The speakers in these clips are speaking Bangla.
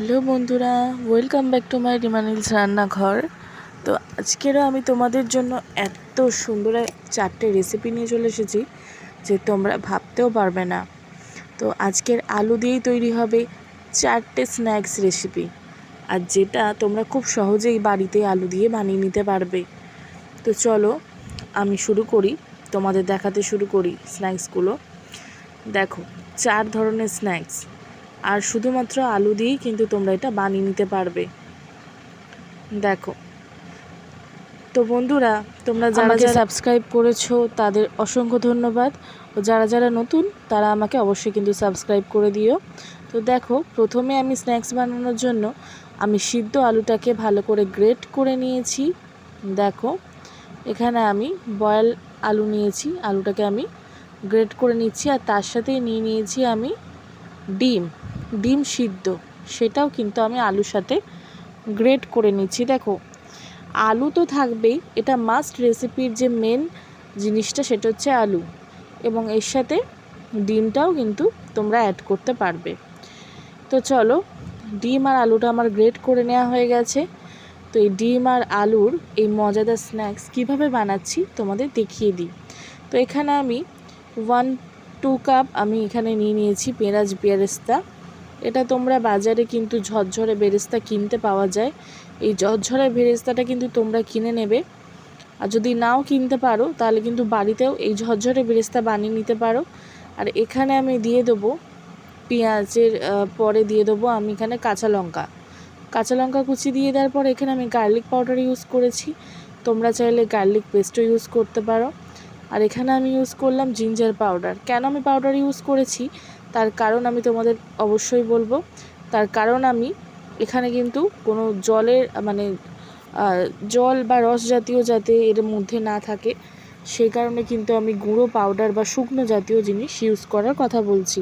হ্যালো বন্ধুরা, ওয়েলকাম ব্যাক টু মাই রিমানিলস রান্নাঘর। তো আজকেরও আমি তোমাদের জন্য এত সুন্দর 4টে রেসিপি নিয়ে চলে এসেছি যে তোমরা ভাবতেও পারবে না। তো আজকের আলু দিয়েই তৈরি হবে 4টে স্ন্যাক্স রেসিপি, আর যেটা তোমরা খুব সহজেই বাড়িতে আলু দিয়ে বানিয়ে নিতে পারবে। তো চলো আমি শুরু করি, তোমাদের দেখাতে শুরু করি স্ন্যাক্সগুলো। দেখো, 4 ধরনের স্ন্যাক্স, আর শুধুমাত্র আলু দিয়েই কিন্তু তোমরা এটা বানিয়ে নিতে পারবে। দেখো, তো বন্ধুরা, তোমরা যারা সাবস্ক্রাইব করেছো তাদের অসংখ্য ধন্যবাদ, ও যারা যারা নতুন তারা আমাকে অবশ্যই কিন্তু সাবস্ক্রাইব করে দিও। তো দেখো, প্রথমে আমি স্ন্যাক্স বানানোর জন্য আমি সিদ্ধ আলুটাকে ভালো করে গ্রেট করে নিয়েছি। দেখো, এখানে আমি বয়েল আলু নিয়েছি, আলুটাকে আমি গ্রেট করে নিচ্ছি, আর তার সাথেই নিয়ে নিয়েছি আমি ডিম সিদ্ধ, সেটাও কিন্তু আমি আলুর সাথে গ্রেট করে নিচ্ছি। দেখো, আলু তো থাকবেই, এটা মাস্ট রেসিপির যে মেন জিনিসটা সেটা হচ্ছে আলু, এবং এর সাথে ডিমটাও কিন্তু তোমরা অ্যাড করতে পারবে। তো চলো, ডিম আর আলুটা আমার গ্রেট করে নেওয়া হয়ে গেছে। তো এই ডিম আর আলুর এই মজাদার স্ন্যাক্স কিভাবে বানাচ্ছি তোমাদের দেখিয়ে দিই। তো এখানে আমি 1-2 কাপ আমি এখানে নিয়ে নিয়েছি পেঁয়াজ বেরেস্তা। এটা তোমরা বাজারে কিন্তু ঝরঝরে বেরেস্তা কিনতে পাওয়া যায়। এই ঝরঝরে বেরেস্তাটা কিন্তু তোমরা কিনে নেবে, আর যদি নাও কিনতে পারো তাহলে কিন্তু বাড়িতেও এই ঝরঝরে বেরেস্তা বানিয়ে নিতে পারো। আর এখানে আমি দিয়ে দেবো পেঁয়াজের পরে দিয়ে দেবো আমি এখানে কাঁচা লঙ্কা কুচি দিয়ে দেওয়ার পর এখানে আমি গার্লিক পাউডার ইউজ করেছি, তোমরা চাইলে গার্লিক পেস্টও ইউজ করতে পারো। আর এখানে আমি ইউজ করলাম জিঞ্জার পাউডার। কেন আমি পাউডার ইউজ করেছি তার কারণ আমি তোমাদের অবশ্যই বলবো। তার কারণ আমি এখানে কিন্তু কোনো জলের জল বা রস জাতীয় যাতে এর মধ্যে না থাকে, সেই কারণে কিন্তু আমি গুঁড়ো পাউডার বা শুকনো জাতীয় জিনিস ইউজ করার কথা বলছি।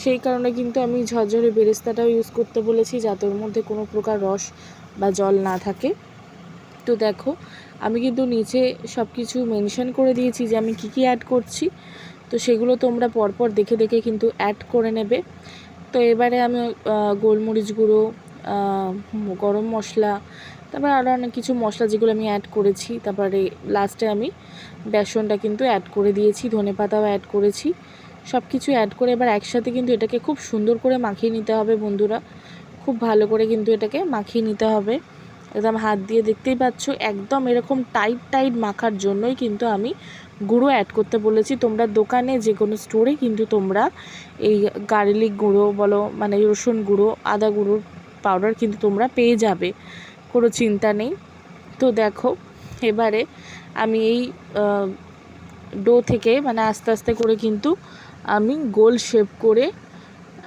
সেই কারণে কিন্তু আমি ঝরঝরে বেরেস্তাটাও ইউজ করতে বলেছি, যাতে ওর মধ্যে কোনো প্রকার রস বা জল না থাকে। তো দেখো, আমি কিন্তু নিচে সব কিছু মেনশন করে দিয়েছি যে আমি কী অ্যাড করছি, তো সেগুলো তোমরা পরপর দেখে দেখে কিন্তু অ্যাড করে নেবে। তো এবারে আমি গোলমরিচ গুঁড়ো, গরম মশলা, তারপর আরও অনেক কিছু মশলা যেগুলো আমি অ্যাড করেছি, তারপরে লাস্টে আমি বেসনটা কিন্তু অ্যাড করে দিয়েছি, ধনেপাতাও অ্যাড করেছি। সব কিছু অ্যাড করে এবার একসাথে কিন্তু এটাকে খুব সুন্দর করে মাখিয়ে নিতে হবে বন্ধুরা, খুব ভালো করে কিন্তু এটাকে মাখিয়ে নিতে হবে। একদম হাত দিয়ে দেখতেই পাচ্ছ, একদম এরকম টাইট মাখার জন্যই কিন্তু আমি গুঁড়ো অ্যাড করতে বলেছি। তোমরা দোকানে যে কোনো স্টোরে কিন্তু তোমরা এই গার্লিক গুঁড়ো বলো, মানে রসুন গুঁড়ো, আদা গুঁড়োর পাউডার কিন্তু তোমরা পেয়ে যাবে, কোনো চিন্তা নেই। তো দেখো, এবারে আমি এই ডো থেকে আস্তে আস্তে করে কিন্তু আমি গোল শেপ করে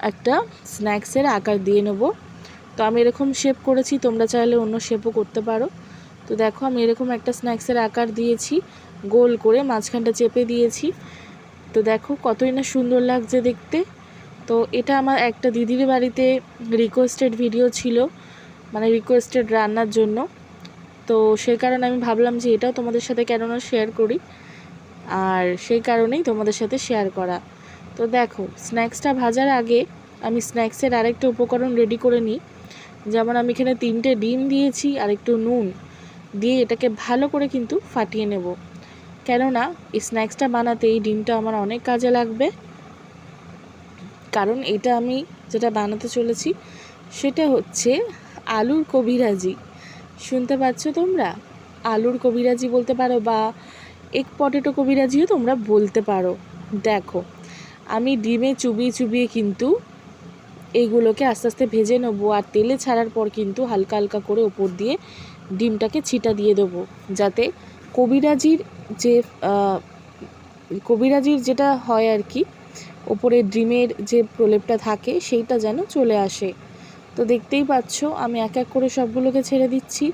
একটা স্ন্যাক্সের আকার দিয়ে নেব। তো আমি এরকম শেপ করেছি, তোমরা চাইলে অন্য শেপও করতে পারো। তো দেখো, আমি এরকম একটা স্ন্যাক্সের আকার দিয়েছি, গোল করে মাঝখানটা চেপে দিয়েছি। তো দেখো কতই না সুন্দর লাগছে দেখতে। তো এটা আমার একটা দিদির বাড়িতে রিকোয়েস্টেড ভিডিও ছিল, রিকোয়েস্টেড রান্নার জন্য। তো সেই কারণে আমি ভাবলাম যে এটাও তোমাদের সাথে কেননা শেয়ার করি, আর সেই কারণেই তোমাদের সাথে শেয়ার করা। তো দেখো, স্ন্যাক্সটা ভাজার আগে আমি স্ন্যাক্সের আরেকটা উপকরণ রেডি করে নিই। যেমন আমি এখানে 3টে ডিম দিয়েছি আর একটু নুন দিয়ে এটাকে ভালো করে কিন্তু ফাটিয়ে নেব, কেননা এই স্ন্যাক্সটা বানাতে এই ডিমটা আমার অনেক কাজে লাগবে। কারণ এটা আমি যেটা বানাতে চলেছি সেটা হচ্ছে আলুর কবিরাজি। শুনতে পাচ্ছ তোমরা? আলুর কবিরাজি বলতে পারো, বা এগ পটেটো কবিরাজিও তোমরা বলতে পারো। দেখো, আমি ডিমে চুবিয়ে কিন্তু এইগুলোকে আস্তে আস্তে ভেজে নেবো, আর তেলে ছাড়ার পর কিন্তু হালকা হালকা করে ওপর দিয়ে ডিমটাকে ছিটা দিয়ে দেবো, যাতে কবিরাজির যেটা হয় আর কি, ওপরে ডিমের যে প্রলেপটা থাকে সেইটা যেন চলে আসে। তো দেখতেই পাচ্ছ, আমি এক এক করে সবগুলোকে ছেড়ে দিচ্ছি,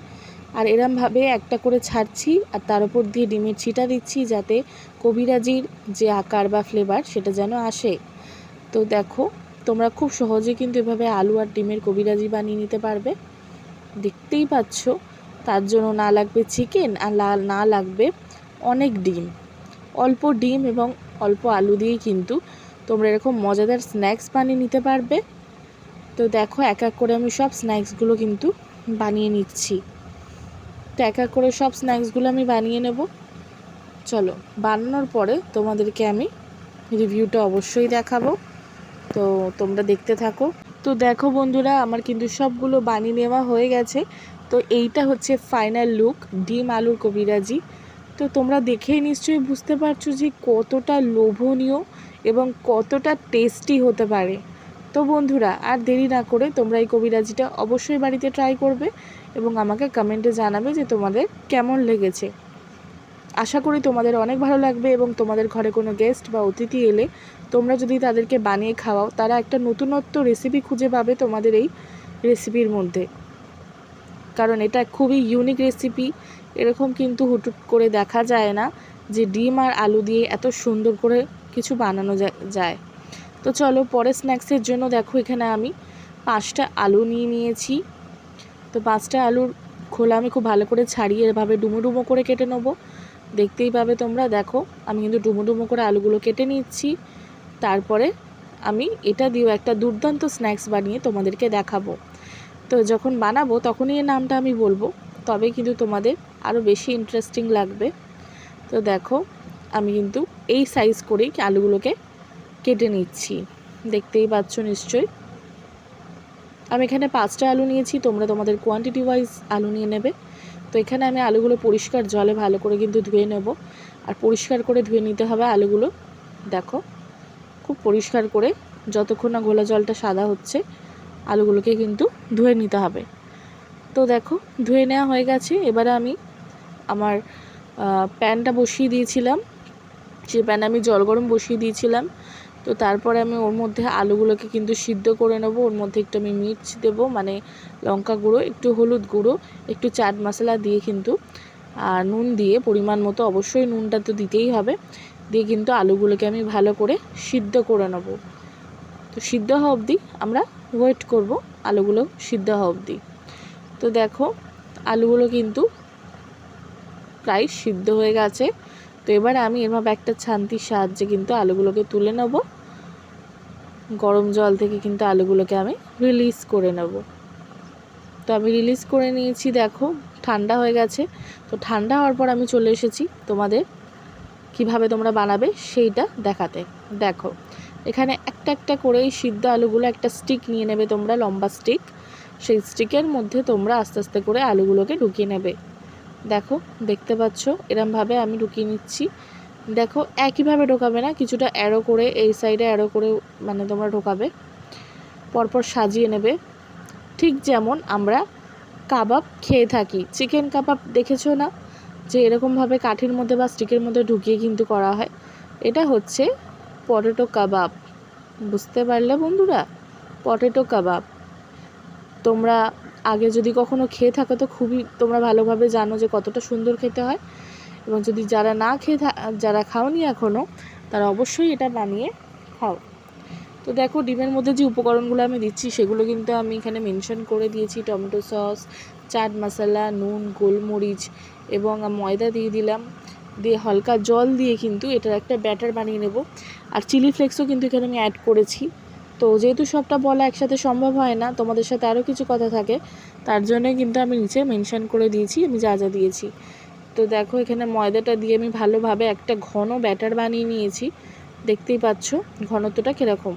আর এরমভাবে একটা করে ছাড়ছি আর তার উপর দিয়ে ডিমের ছিটা দিচ্ছি, যাতে কবিরাজির যে আকার বা ফ্লেভার সেটা যেন আসে। তো দেখো, তোমরা খুব সহজে কিন্তু এভাবে আলু আর ডিমের কবিরাজি বানিয়ে নিতে পারবে। দেখতেই পাচ্ছ, তার জন্য না লাগবে চিকেন, আর না লাগবে অনেক ডিম। অল্প ডিম এবং অল্প আলু দিয়েই কিন্তু তোমরা এরকম মজাদার স্ন্যাক্স বানিয়ে নিতে পারবে। তো দেখো এক এক করে আমি সব স্ন্যাক্সগুলো কিন্তু বানিয়ে নিচ্ছি। তো এক এক করে সব স্ন্যাক্সগুলো আমি বানিয়ে নেব। চলো বানানোর পরে তোমাদেরকে আমি রিভিউটা অবশ্যই দেখাবো, তো তোমরা দেখতে থাকো। তো দেখো বন্ধুরা, আমার কিন্তু সবগুলো বানিয়ে নেওয়া হয়ে গেছে। তো এইটা হচ্ছে ফাইনাল লুক ডিম আলুর কবিরাজি। তো তোমরা দেখেই নিশ্চয়ই বুঝতে পারছো যে কতটা লোভনীয় এবং কতটা টেস্টি হতে পারে। তো বন্ধুরা আর দেরি না করে তোমরা এই কবিরাজিটা অবশ্যই বাড়িতে ট্রাই করবে এবং আমাকে কমেন্টে জানাবে যে তোমাদের কেমন লেগেছে। আশা করি তোমাদের অনেক ভালো লাগবে এবং তোমাদের ঘরে কোনো গেস্ট বা অতিথি এলে তোমরা যদি তাদেরকে বানিয়ে খাওয়াও, তারা একটা নতুনত্ব রেসিপি খুঁজে পাবে তোমাদের এই রেসিপির মধ্যে। কারণ এটা খুবই ইউনিক রেসিপি, এরকম কিন্তু হুটুট করে দেখা যায় না যে ডিম আর আলু দিয়ে এত সুন্দর করে কিছু বানানো যায়। তো চলো পরে স্ন্যাক্সের জন্য দেখো এখানে আমি 5টা আলু নিয়ে নিয়েছি। তো 5টা আলুর খোলা আমি খুব ভালো করে ছাড়িয়ে এভাবে ডুমো ডুমো করে কেটে নেবো। দেখতেই পাবে তোমরা, দেখো আমি কিন্তু ডুমো ডুমো করে আলুগুলো কেটে নিচ্ছি। তারপরে আমি এটা দিয়েও একটা দুর্দান্ত স্ন্যাক্স বানিয়ে তোমাদেরকে দেখাবো। তো যখন বানাবো তখনই এর নামটা আমি বলবো, তবে কিন্তু তোমাদের আরও বেশি ইন্টারেস্টিং লাগবে। তো দেখো আমি কিন্তু এই সাইজ করেই আলুগুলোকে কেটে নিচ্ছি, দেখতেই পাচ্ছ নিশ্চয়ই। আমি এখানে 5টা আলু নিয়েছি, তোমরা তোমাদের কোয়ান্টিটি ওয়াইজ আলু নিয়ে নেবে। তো এখানে আমি আলুগুলো পরিষ্কার জলে ভালো করে কিন্তু ধুয়ে নেব, আর পরিষ্কার করে ধুয়ে নিতে হবে আলুগুলো। দেখো খুব পরিষ্কার করে, যতক্ষণ না ঘোলা জলটা সাদা হচ্ছে আলুগুলোকে কিন্তু ধুয়ে নিতে হবে। তো দেখো ধুয়ে নেওয়া হয়ে গেছে। এবারে আমি আমার প্যানটা বসিয়ে দিয়েছিলাম, সেই প্যানে আমি জল গরম বসিয়ে দিয়েছিলাম। তো তারপরে আমি ওর মধ্যে আলুগুলোকে কিন্তু সিদ্ধ করে নেব। ওর মধ্যে একটু আমি মির্চ দেবো, মানে লঙ্কা গুঁড়ো, একটু হলুদ গুঁড়ো, একটু চাট মশলা দিয়ে কিন্তু আর নুন দিয়ে পরিমাণ মতো, অবশ্যই নুনটা তো দিতেই হবে, দিয়ে কিন্তু আলুগুলোকে আমি ভালো করে সিদ্ধ করে নেব। তো সিদ্ধ হওয়া অবধি আমরা ওয়েট করব, আলুগুলো সিদ্ধ হওয়া অবধি। তো দেখো আলুগুলো কিন্তু প্রায় সিদ্ধ হয়ে গেছে। তো এবার আমি এভাবে একটা ছান্তির সাহায্যে কিন্তু আলুগুলোকে তুলে নেব। গরম জল থেকে কিন্তু আলুগুলোকে আমি রিলিজ করে নেব। তো আমি রিলিজ করে নিয়েছি, দেখো ঠান্ডা হয়ে গেছে। তো ঠান্ডা হওয়ার পর আমি চলে এসেছি তোমাদের কিভাবে তোমরা বানাবে সেইটা দেখাতে। দেখো এখানে একটা একটা করে এই সিদ্ধ আলুগুলো একটা স্টিক নিয়ে নেবে তোমরা, লম্বা স্টিক। সেই স্টিকের মধ্যে তোমরা আস্তে আস্তে করে আলুগুলোকে ঢুকিয়ে নেবে। দেখো দেখতে পাচ্ছ এরমভাবে আমি ঢুকিয়ে নিচ্ছি। দেখো একইভাবে ঢোকাবে না, কিছুটা অ্যারো করে এই সাইডে অ্যারো করে মানে তোমরা ঢোকাবে, পরপর সাজিয়ে নেবে। ঠিক যেমন আমরা কাবাব খেয়ে থাকি, চিকেন কাবাব দেখেছো না, যে এরকমভাবে কাঠির মধ্যে বা স্টিকের মধ্যে ঢুকিয়ে কিন্তু করা হয়। এটা হচ্ছে পটেটো কাবাব, বুঝতে পারলে বন্ধুরা? পটেটো কাবাব তোমরা আগে যদি কখনো খেয়ে থাকো তো খুবই তোমরা ভালোভাবে জানো যে কতটা সুন্দর খেতে হয়, এবং যদি যারা না খেয়ে যারা খাওনি এখনও, তারা অবশ্যই এটা বানিয়ে খাও। তো দেখো ডিমের মধ্যে যে উপকরণগুলো আমি দিচ্ছি সেগুলো কিন্তু আমি এখানে মেনশন করে দিয়েছি। টমেটো সস, চাট মশলা, নুন, গোলমরিচ এবং ময়দা দিয়ে দিলাম, দিয়ে হালকা জল দিয়ে কিন্তু এটার একটা ব্যাটার বানিয়ে নেব। আর চিলি ফ্লেক্সও কিন্তু এখানে আমি অ্যাড করেছি। তো যেহেতু সবটা বলা একসাথে সম্ভব হয় না, তোমাদের সাথে আরও কিছু কথা থাকে, তার জন্যই কিন্তু আমি নিচে মেনশন করে দিয়েছি আমি যা যা দিয়েছি। তো দেখো এখানে ময়দাটা দিয়ে আমি ভালোভাবে একটা ঘন ব্যাটার বানিয়ে নিয়েছি, দেখতেই পাচ্ছ ঘনত্বটা কীরকম।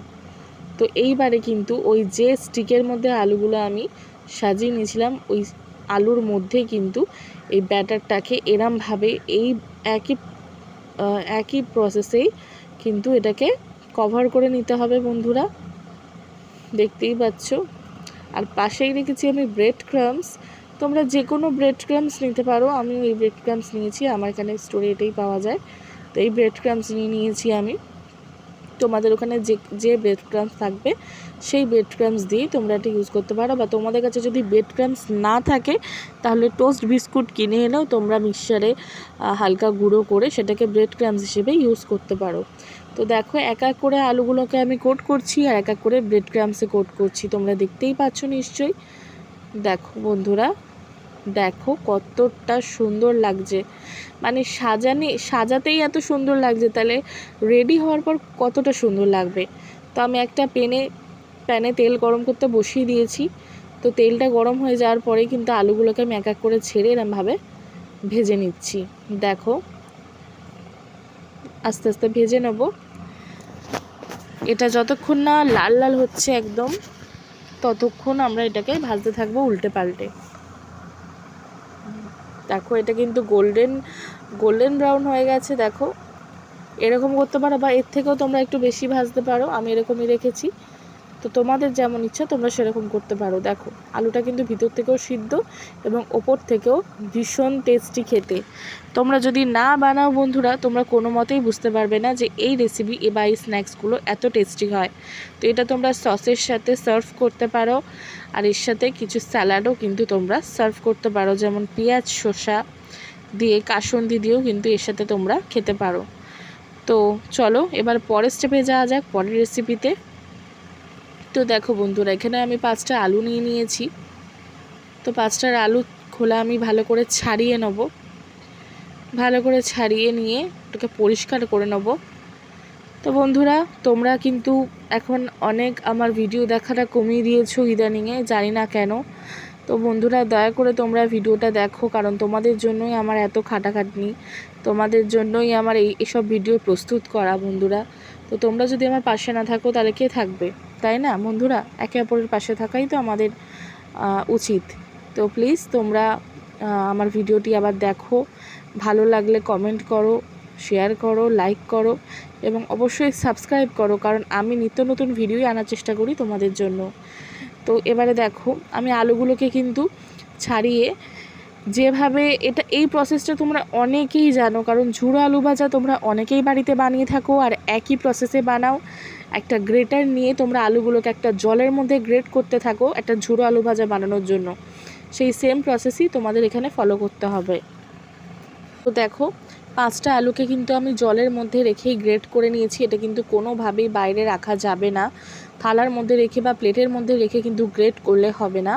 তো এইবারে কিন্তু ওই যে স্টিকের মধ্যে আলুগুলো আমি সাজিয়ে নিয়েছিলাম, ওই আলুর মধ্যে কিন্তু এই ব্যাটারটাকে এরমভাবে এই একই প্রসেসেই কিন্তু এটাকে কভার করে নিতে হবে বন্ধুরা, দেখতেই পাচ্ছ। আর পাশেই রেখেছি আমি ব্রেড ক্রাম্বস, তোমরা যে কোনো ব্রেড ক্রাম্বস নিতে পারো। আমি এই ব্রেড ক্রাম্বস নিয়েছি, আমার এখানে স্টোরে এটাই পাওয়া যায়। তো এই ব্রেড ক্রাম্বস নিয়েছি আমি। তোমাদের ওখানে যে ব্রেড ক্রাম্বস থাকবে সেই ব্রেড ক্রাম্বস দিয়েই তোমরা এটা ইউজ করতে পারো, বা তোমাদের কাছে যদি ব্রেড ক্রাম্বস না থাকে তাহলে টোস্ট বিস্কুট কিনে এনেও তোমরা মিক্সচারে হালকা গুঁড়ো করে সেটাকে ব্রেড ক্রাম্বস হিসেবে ইউজ করতে পারো। তো দেখো এক এক করে আলুগুলোকে আমি কোট করছি আর এক এক করে ব্রেড ক্রাম্বসে কোট করছি, তোমরা দেখতেই পাচ্ছ নিশ্চয়ই। দেখো বন্ধুরা, দেখো কতটা সুন্দর লাগছে, মানে সাজাতেই এত সুন্দর লাগছে, তাহলে রেডি হওয়ার পর কতটা সুন্দর লাগবে। তো আমি একটা প্যানে তেল গরম করতে বসিয়ে দিয়েছি। তো তেলটা গরম হয়ে যাওয়ার পরেই কিন্তু আলুগুলোকে আমি এক এক করে ছেড়ে এরমভাবে ভেজে নিচ্ছি। দেখো আস্তে আস্তে ভেজে নেব। এটা যতক্ষণ না লাল লাল হচ্ছে একদম, ততক্ষণ আমরা এটাকে ভাজতে থাকবো উল্টে পাল্টে। দেখো এটা কিন্তু গোল্ডেন ব্রাউন হয়ে গেছে। দেখো এরকম করতে পারো, বা এর থেকেও তোমরা একটু বেশি ভাজতে পারো, আমি এরকমই রেখেছি। তো তোমাদের যেমন ইচ্ছা তোমরা সেরকম করতে পারো। দেখো আলুটা কিন্তু ভিতর থেকেও সিদ্ধ এবং ওপর থেকেও ভীষণ টেস্টি খেতে। তোমরা যদি না বানাও বন্ধুরা, তোমরা কোনো মতেই বুঝতে পারবে না যে এই রেসিপি বা এই স্ন্যাক্সগুলো এত টেস্টি হয়। তো এটা তোমরা সসের সাথে সার্ভ করতে পারো, আর এর সাথে কিছু স্যালাডও কিন্তু তোমরা সার্ভ করতে পারো, যেমন পেঁয়াজ শসা দিয়ে, কাসুন্দি দিয়েও কিন্তু এর সাথে তোমরা খেতে পারো। তো চলো এবার পরের স্টেপে যাওয়া যাক, পরের রেসিপিতে। তো দেখো বন্ধুরা, এখানে আমি 5টা আলু নিয়ে নিয়েছি। তো 5টার আলু খোলা আমি ভালো করে ছাড়িয়ে নেব। ভালো করে ছাড়িয়ে নিয়ে ওটাকে পরিষ্কার করে নেব। তো বন্ধুরা, তোমরা কিন্তু এখন অনেক আমার ভিডিও দেখাটা কমিয়ে দিয়েছো ইদানিংয়ে, জানি না কেন। তো বন্ধুরা দয়া করে তোমরা ভিডিওটা দেখো, কারণ তোমাদের জন্যই আমার এত খাটাখাটনি, তোমাদের জন্যই আমার এইসব ভিডিও প্রস্তুত করা বন্ধুরা। তো তোমরা যদি আমার পাশে না থাকো তাহলে কে থাকবে, তাই না বন্ধুরা? একে অপরের পাশে থাকাই তো আমাদের উচিত। তো প্লিজ তোমরা আমার ভিডিওটি আবার দেখো, ভালো লাগলে কমেন্ট করো, শেয়ার করো, লাইক করো এবং অবশ্যই সাবস্ক্রাইব করো, কারণ আমি নিত্য নতুন ভিডিওই আনার চেষ্টা করি তোমাদের জন্য। তো এবারে দেখো আমি আলুগুলোকে কিন্তু ছাড়িয়ে, যেভাবে এই প্রসেসটা তোমরা অনেকেই জানো, কারণ ঝুড়ো আলু ভাজা তোমরা অনেকেই বাড়িতে বানিয়ে থাকো আর একই প্রসেসে বানাও। একটা গ্রেটার নিয়ে তোমরা আলুগুলোকে একটা জলের মধ্যে গ্রেট করতে থাকো একটা ঝুড়ো আলু ভাজা বানানোর জন্য। সেই সেম প্রসেসই তোমাদের এখানে ফলো করতে হবে। তো দেখো 5টা আলুকে কিন্তু আমি জলের মধ্যে রেখেই গ্রেট করে নিয়েছি। এটা কিন্তু কোনোভাবেই বাইরে রাখা যাবে না, থালার মধ্যে রেখে বা প্লেটের মধ্যে রেখে কিন্তু গ্রেট করলে হবে না।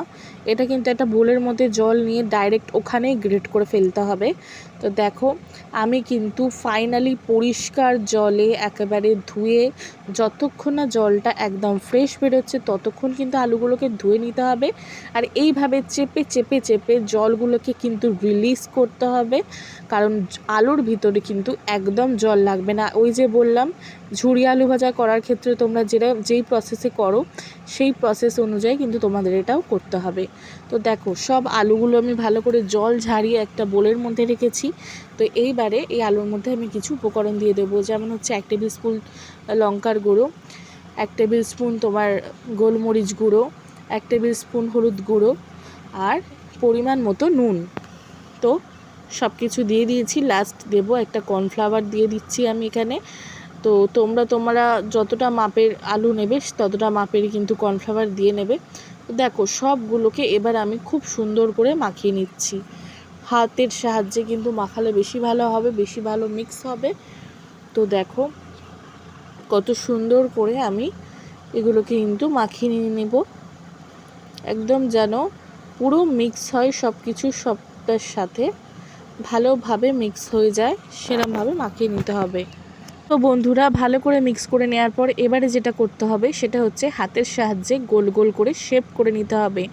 এটা কিন্তু একটা বোলের মধ্যে জল নিয়ে ডাইরেক্ট ওখানেই গ্রেট করে ফেলতে হবে। তো দেখো আমি কিন্তু ফাইনালি পরিষ্কার জলে একেবারে ধুয়ে, যতক্ষণ না জলটা একদম ফ্রেশ বেরোচ্ছে ততক্ষণ কিন্তু আলুগুলোকে ধুয়ে নিতে হবে। আর এইভাবে চেপে চেপে চেপে জলগুলোকে কিন্তু রিলিজ করতে হবে, কারণ আলুর ভিতরে কিন্তু একদম জল লাগবে না। ওই যে বললাম, ঝুরি আলু ভাজা করার ক্ষেত্রে তোমরা যেই প্রসেসে করো সেই প্রসেস অনুযায়ী কিন্তু তোমাদের এটাও করতে হবে। তো দেখো সব আলুগুলো আমি ভালো করে জল ঝারিয়ে একটা বোলের মধ্যে রেখেছি। তো এইবারে এই আলুর মধ্যে আমি কিছু উপকরণ দিয়ে দেবো, যেমন হচ্ছে 1 টেবিল স্পুন লঙ্কার গুঁড়ো, 1 টেবিল স্পুন তোমার গোলমরিচ গুঁড়ো, 1 টেবিল স্পুন হলুদ গুঁড়ো আর পরিমাণ মতো নুন। তো সব কিছু দিয়ে দিয়েছি। লাস্ট দেবো একটা কর্নফ্লাওয়ার দিয়ে দিচ্ছি আমি এখানে। তো তোমরা যতটা মাপের আলু নেবে ততটা মাপেরই কিন্তু কর্নফ্লাওয়ার দিয়ে নেবে। তো দেখো সবগুলোকে এবার আমি খুব সুন্দর করে মাখিয়ে নিচ্ছি। হাতের সাহায্যে কিন্তু মাখালে বেশি ভালো হবে, বেশি ভালো মিক্স হবে। তো দেখো কত সুন্দর করে আমি এগুলোকে কিন্তু মাখিয়ে নিয়ে নেব, একদম যেন পুরো মিক্স হয় সব কিছু সবটার সাথে ভালোভাবে মিক্স হয়ে যায়, সেরকমভাবে মাখিয়ে নিতে হবে। তো বন্ধুরা ভালো করে মিক্স করে নেওয়ার পর এবারে যেটা করতে হবে সেটা হচ্ছে হাতের সাহায্যে গোল গোল করে শেপ করে নিতে হবে,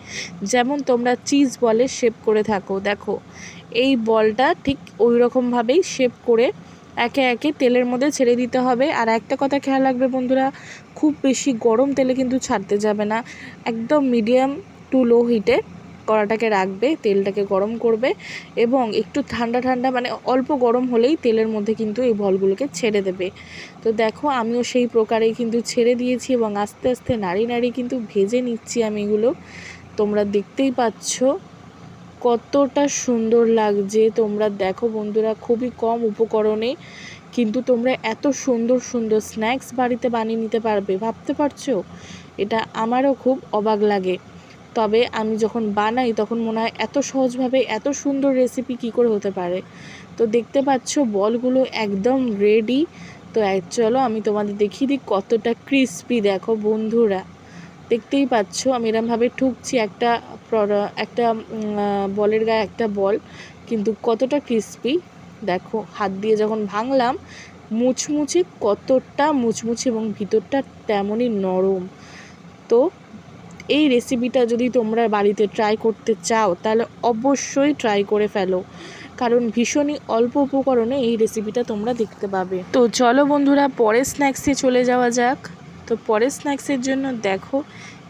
যেমন তোমরা চিজ বলে শেপ করে থাকো। দেখো এই বলটা ঠিক ওই রকমভাবেই শেপ করে একে একে তেলের মধ্যে ছেড়ে দিতে হবে। আর একটা কথা খেয়াল রাখবে বন্ধুরা, খুব বেশি গরম তেলে কিন্তু ছাড়তে যাবে না, একদম মিডিয়াম টু লো হিটে কড়াটাকে রাখবে, তেলটাকে গরম করবে এবং একটু ঠান্ডা ঠান্ডা মানে অল্প গরম হলেই তেলের মধ্যে কিন্তু এই বলগুলোকে ছেড়ে দেবে। তো দেখো আমিও সেই প্রকারেই কিন্তু ছেড়ে দিয়েছি এবং আস্তে আস্তে নাড়ি নাড়ি কিন্তু ভেজে নিচ্ছি আমি এগুলো। তোমরা দেখতেই পাচ্ছ কতটা সুন্দর লাগছে। তোমরা দেখো বন্ধুরা, খুবই কম উপকরণে কিন্তু তোমরা এত সুন্দর সুন্দর স্ন্যাক্স বাড়িতে বানিয়ে নিতে পারবে, ভাবতে পারছো? এটা আমারও খুব অবাক লাগে। তবে আমি যখন বানাই তখন মনে হয় এত সহজভাবে এত সুন্দর রেসিপি কী করে হতে পারে। তো দেখতে পাচ্ছ বলগুলো একদম রেডি। তো চলো আমি তোমাদের দেখিয়ে দিই কতটা ক্রিস্পি। দেখো বন্ধুরা দেখতেই পাচ্ছ আমি এরমভাবে ঠুকছি একটা বলের গায়ে একটা বল, কিন্তু কতটা ক্রিস্পি। দেখো হাত দিয়ে যখন ভাঙলাম মুচমুচে, কতটা মুচমুচে এবং ভিতরটা তেমনই নরম। তো এই রেসিপিটা যদি তোমরা বাড়িতে ট্রাই করতে চাও তাহলে অবশ্যই ট্রাই করে ফেলো, কারণ ভীষণই অল্প উপকরণে এই রেসিপিটা তোমরা দেখতে পাবে। তো চলো বন্ধুরা পরের স্ন্যাক্সে চলে যাওয়া যাক। তো পরের স্ন্যাক্সের জন্য দেখো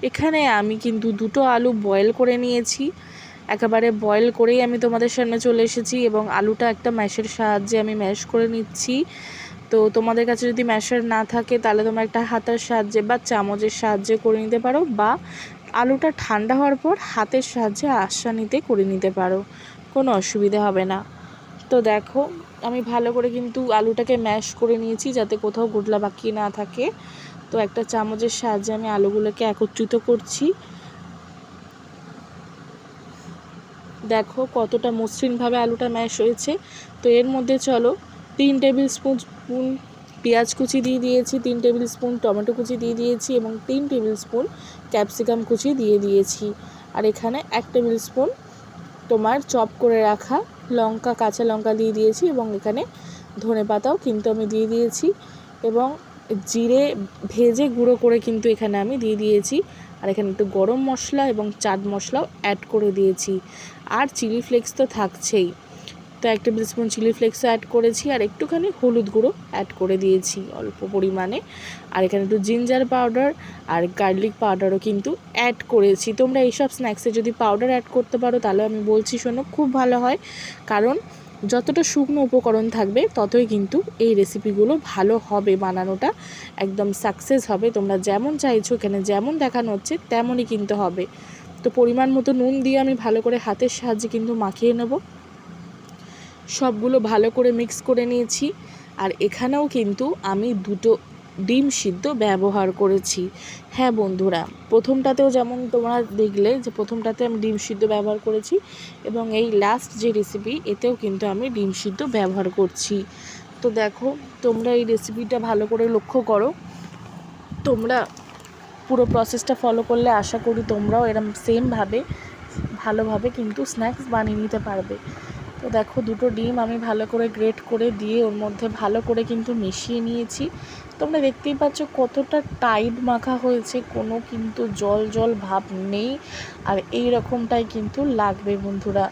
এখানে আমি কিন্তু 2টো আলু বয়েল করে নিয়েছি। একেবারে বয়েল করেই আমি তোমাদের সামনে চলে এসেছি এবং আলুটা একটা ম্যাশের সাহায্যে আমি ম্যাশ করে নিচ্ছি। তো তোমাদের কাছে যদি ম্যাশার না থাকে তাহলে তোমরা একটা হাতার সাহায্যে বা চামচের সাহায্যে করে নিতে পারো, বা আলুটা ঠান্ডা হওয়ার পর হাতের সাহায্যে আসানিতে করে নিতে পারো, কোনো অসুবিধা হবে না। তো দেখো আমি ভালো করে কিন্তু আলুটাকে ম্যাশ করে নিয়েছি যাতে কোথাও গোটলা বাকি না থাকে। তো একটা চামচের সাহায্যে আমি আলুগুলোকে একত্রিত করছি। দেখো কতটা মসৃণভাবে আলুটা ম্যাশ হয়েছে। তো এর মধ্যে চলো 3 টেবিল স্পুন পেঁয়াজ কুচি দিয়ে দিয়েছি, 3 টেবিল স্পুন টমেটো কুচি দিয়ে দিয়েছি এবং 3 টেবিল স্পুন ক্যাপসিকাম কুচি দিয়ে দিয়েছি। আর এখানে 1 টেবিল স্পুন তোমার চপ করে রাখা লঙ্কা, কাঁচা লঙ্কা দিয়ে দিয়েছি এবং এখানে ধনে পাতাও কিন্তু আমি দিয়ে দিয়েছি এবং জিরে ভেজে গুঁড়ো করে কিন্তু এখানে আমি দিয়ে দিয়েছি। আর এখানে একটু গরম মশলা এবং চাট মশলাও অ্যাড করে দিয়েছি, আর চিলি ফ্লেক্স তো থাকছেই। তো 1 টেবিল স্পুন চিলি ফ্লেক্সও অ্যাড করেছি আর একটুখানি হলুদ গুঁড়ো অ্যাড করে দিয়েছি অল্প পরিমাণে। আর এখানে একটু জিঞ্জার পাউডার আর গার্লিক পাউডারও কিন্তু অ্যাড করেছি। তোমরা এইসব স্ন্যাক্সে যদি পাউডার অ্যাড করতে পারো তাহলে আমি বলছি শোনো খুব ভালো হয়, কারণ যতটা শুকনো উপকরণ থাকবে ততই কিন্তু এই রেসিপিগুলো ভালো হবে, বানানোটা একদম সাকসেস হবে। তোমরা যেমন চাইছো এখানে যেমন দেখানো হচ্ছে তেমনই কিন্তু হবে। তো পরিমাণ মতো নুন দিয়ে আমি ভালো করে হাতের সাহায্যে কিন্তু মাখিয়ে নেব। সবগুলো ভালো করে মিক্স করে নিয়েছি। আর এখানেও কিন্তু আমি 2টো ডিম সিদ্ধ ব্যবহার করেছি। হ্যাঁ বন্ধুরা, প্রথমটাতেও যেমন তোমরা দেখলে যে প্রথমটাতে আমি ডিম সিদ্ধ ব্যবহার করেছি এবং এই লাস্ট যে রেসিপি এতেও কিন্তু আমি ডিম সিদ্ধ ব্যবহার করছি। তো দেখো তোমরা এই রেসিপিটা ভালো করে লক্ষ্য করো, তোমরা পুরো প্রসেসটা ফলো করলে আশা করি তোমরাও এরকম সেমভাবে ভালোভাবে কিন্তু স্ন্যাক্স বানিয়ে নিতে পারবে। তো দেখো 2টো ডিম আমি ভালো করে গ্রেট করে দিয়ে ওর মধ্যে ভালো করে কিন্তু মিশিয়ে নিয়েছি। তোমরা দেখতেই পাচ্ছ কতটা টাইট মাখা হয়েছে, কোনো কিন্তু জল জল ভাব নেই। আর এই রকমটাই কিন্তু লাগবে বন্ধুরা।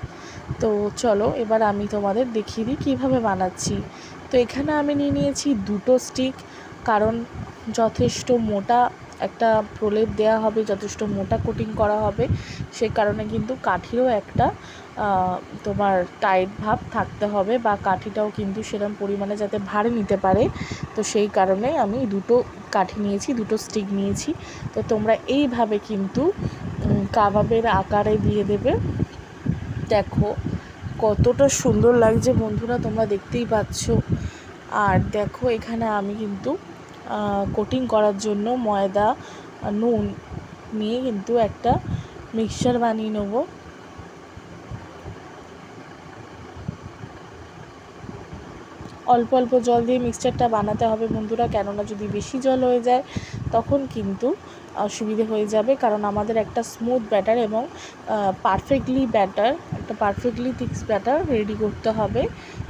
তো চলো এবার আমি তোমাদের দেখিয়ে দিই কীভাবে বানাচ্ছি। তো এখানে আমি নিয়ে নিয়েছি 2টো স্টিক, কারণ যথেষ্ট মোটা একটা প্রলেপ দেওয়া হবে, যথেষ্ট মোটা কোটিং করা হবে, সে কারণে কিন্তু কাঠিরও একটা তোমার টাইট ভাব থাকতে হবে, বা কাঠিটাও কিন্তু সেরকম পরিমাণে যাতে ভারী নিতে পারে। তো সেই কারণে আমি 2টো কাঠি নিয়েছি, 2টো স্টিক নিয়েছি। তো তোমরা এইভাবে কিন্তু কাবাবের আকারে দিয়ে দেবে। দেখো কতটা সুন্দর লাগছে বন্ধুরা, তোমরা দেখতেই পাচ্ছ। আর দেখো এখানে আমি কিন্তু কোটিং করার জন্য ময়দা নুন নিয়ে কিন্তু একটা মিক্সচার বানিয়ে নেব। অল্প অল্প জল দিয়ে মিক্সচারটা বানাতে হবে বন্ধুরা, কেননা যদি বেশি জল হয়ে যায় তখন কিন্তু অসুবিধে হয়ে যাবে, কারণ আমাদের একটা স্মুথ ব্যাটার এবং পারফেক্টলি থিক ব্যাটার রেডি করতে হবে।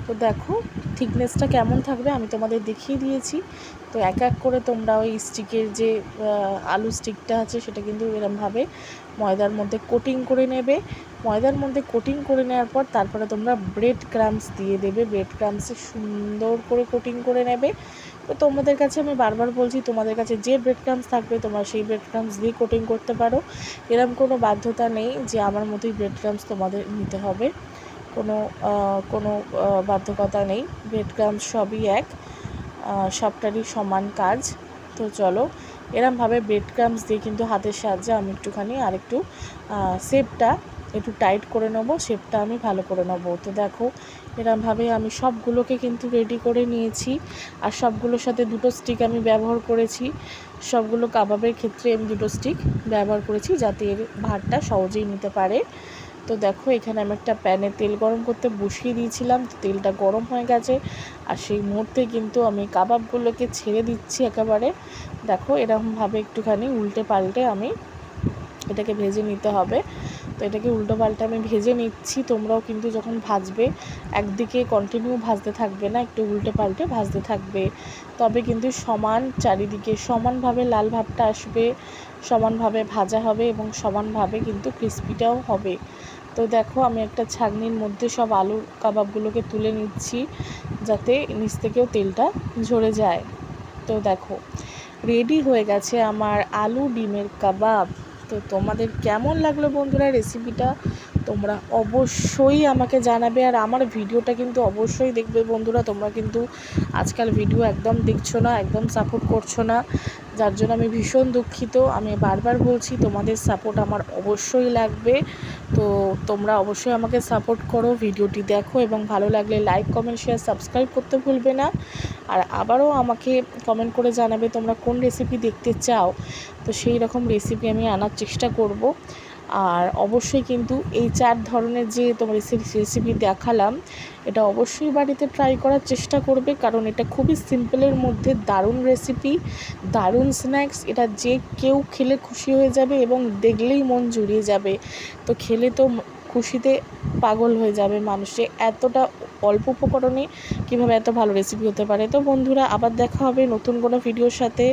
তো দেখো থিকনেসটা কেমন থাকবে আমি তোমাদের দেখিয়ে দিয়েছি। তো এক এক করে তোমরা ওই স্টিকের যে আলু স্টিকটা আছে সেটা কিন্তু এরমভাবে ময়দার মধ্যে কোটিং করে নেবে। ময়দার মধ্যে কোটিং করে নেওয়ার পর তারপরে তোমরা ব্রেড ক্রাম্বস দিয়ে দেবে, ব্রেড ক্রাম্বসে সুন্দর করে কোটিং করে নেবে। তো তোমাদের কাছে আমি বারবার বলছি, তোমাদের কাছে যে ব্রেড ক্রাম্বস থাকবে তোমরা সেই ব্রেড ক্রাম্বস দিয়ে কোটিং করতে পারো। এরকম কোনো বাধ্যতা নেই যে আমার মতোই ব্রেড ক্রাম্বস তোমাদের নিতে হবে, কোনো বাধ্যকতা নেই। ব্রেড ক্রাম্বস সবই এক, সবটারই সমান কাজ। তো চলো এরমভাবে ব্রেড ক্রাম্বস দিয়ে কিন্তু হাতের সাহায্যে আমি একটুখানি আরেকটু শেপটা একটু টাইট করে নেবো, শেপটা আমি ভালো করে নেবো। তো দেখো এরমভাবে আমি সবগুলোকে কিন্তু রেডি করে নিয়েছি। আর সবগুলোর সাথে 2টো স্টিক আমি ব্যবহার করেছি, সবগুলো কাবাবের ক্ষেত্রে আমি 2টো স্টিক ব্যবহার করেছি যাতে এর ভারটা সহজেই নিতে পারে। তো দেখো এখানে আমি একটা প্যানে তেল গরম করতে বসিয়ে দিয়েছিলাম, তো তেলটা গরম হয়ে গেছে আর সেই মুহূর্তে কিন্তু আমি কাবাবগুলোকে ছেড়ে দিচ্ছি একেবারে। দেখো এরকমভাবে একটুখানি উল্টে পাল্টে আমি এটাকে ভেজে নিতে হবে। তো এটাকে উল্টো পাল্টা আমি ভেজে নিচ্ছি। তোমরাও কিন্তু যখন ভাজবে একদিকে কন্টিনিউ ভাজতে থাকবে না, একটু উল্টে পাল্টে ভাজতে থাকবে, তবে কিন্তু সমান চারিদিকে সমানভাবে লাল ভাবটা আসবে, সমানভাবে ভাজা হবে এবং সমানভাবে কিন্তু ক্রিস্পিটাও হবে। তো দেখো আমি একটা ছাঁকনির মধ্যে সব আলুর কাবাবগুলোকে তুলে নিচ্ছি যাতে নিচ থেকেও তেলটা ঝরে যায়। তো দেখো রেডি হয়ে গেছে আমার আলু ডিমের কাবাব। তো তোমাদের কেমন লাগলো বন্ধুরা রেসিপিটা, তোমরা অবশ্যই আমাকে জানাবে। আর আমার ভিডিওটা কিন্তু অবশ্যই দেখবে বন্ধুরা। তোমরা কিন্তু আজকাল ভিডিও একদম দেখছো না, একদম সাপোর্ট করছো না, যার জন্য আমি ভীষণ দুঃখিত। আমি বারবার বলছি তোমাদের সাপোর্ট আমার অবশ্যই লাগবে। তো তোমরা অবশ্যই আমাকে সাপোর্ট করো, ভিডিওটি দেখো এবং ভালো লাগলে লাইক কমেন্ট শেয়ার সাবস্ক্রাইব করতে ভুলবে না। আর আবারও আমাকে কমেন্ট করে জানাবে তোমরা কোন রেসিপি দেখতে চাও, তো সেই রকম রেসিপি আমি আনার চেষ্টা করব। আর অবশ্যই কিন্তু এই 4 ধরনের যে তোমার রেসিপি দেখালাম, এটা অবশ্যই বাড়িতে ট্রাই করার চেষ্টা করবে, কারণ এটা খুবই সিম্পলের মধ্যে দারুণ রেসিপি, দারুণ স্ন্যাক্স। এটা যে কেউ খেলে খুশি হয়ে যাবে এবং দেখলেই মন জুড়িয়ে যাবে। তো খেলে তো খুশিতে পাগল হয়ে যাবে মানুষে, এতটা অল্প উপকরণে কীভাবে এত ভালো রেসিপি হতে পারে। তো বন্ধুরা আবার দেখা হবে নতুন কোনো ভিডিওর সাথে।